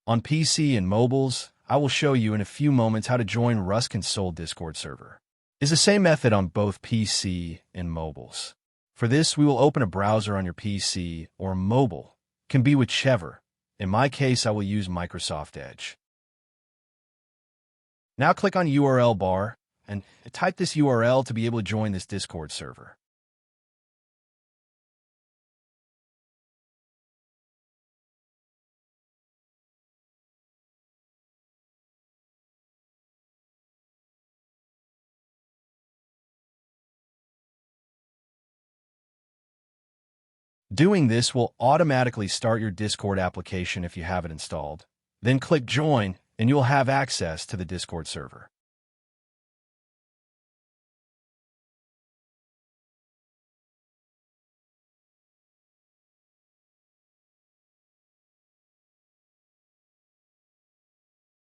On PC and mobiles, I will show you in a few moments how to join Rust Console Discord server. It's the same method on both PC and mobiles. For this, we will open a browser on your PC or mobile. It can be whichever. In my case, I will use Microsoft Edge. Now click on URL bar and type this URL to be able to join this Discord server. Doing this will automatically start your Discord application if you have it installed. Then click Join, and you'll have access to the Discord server.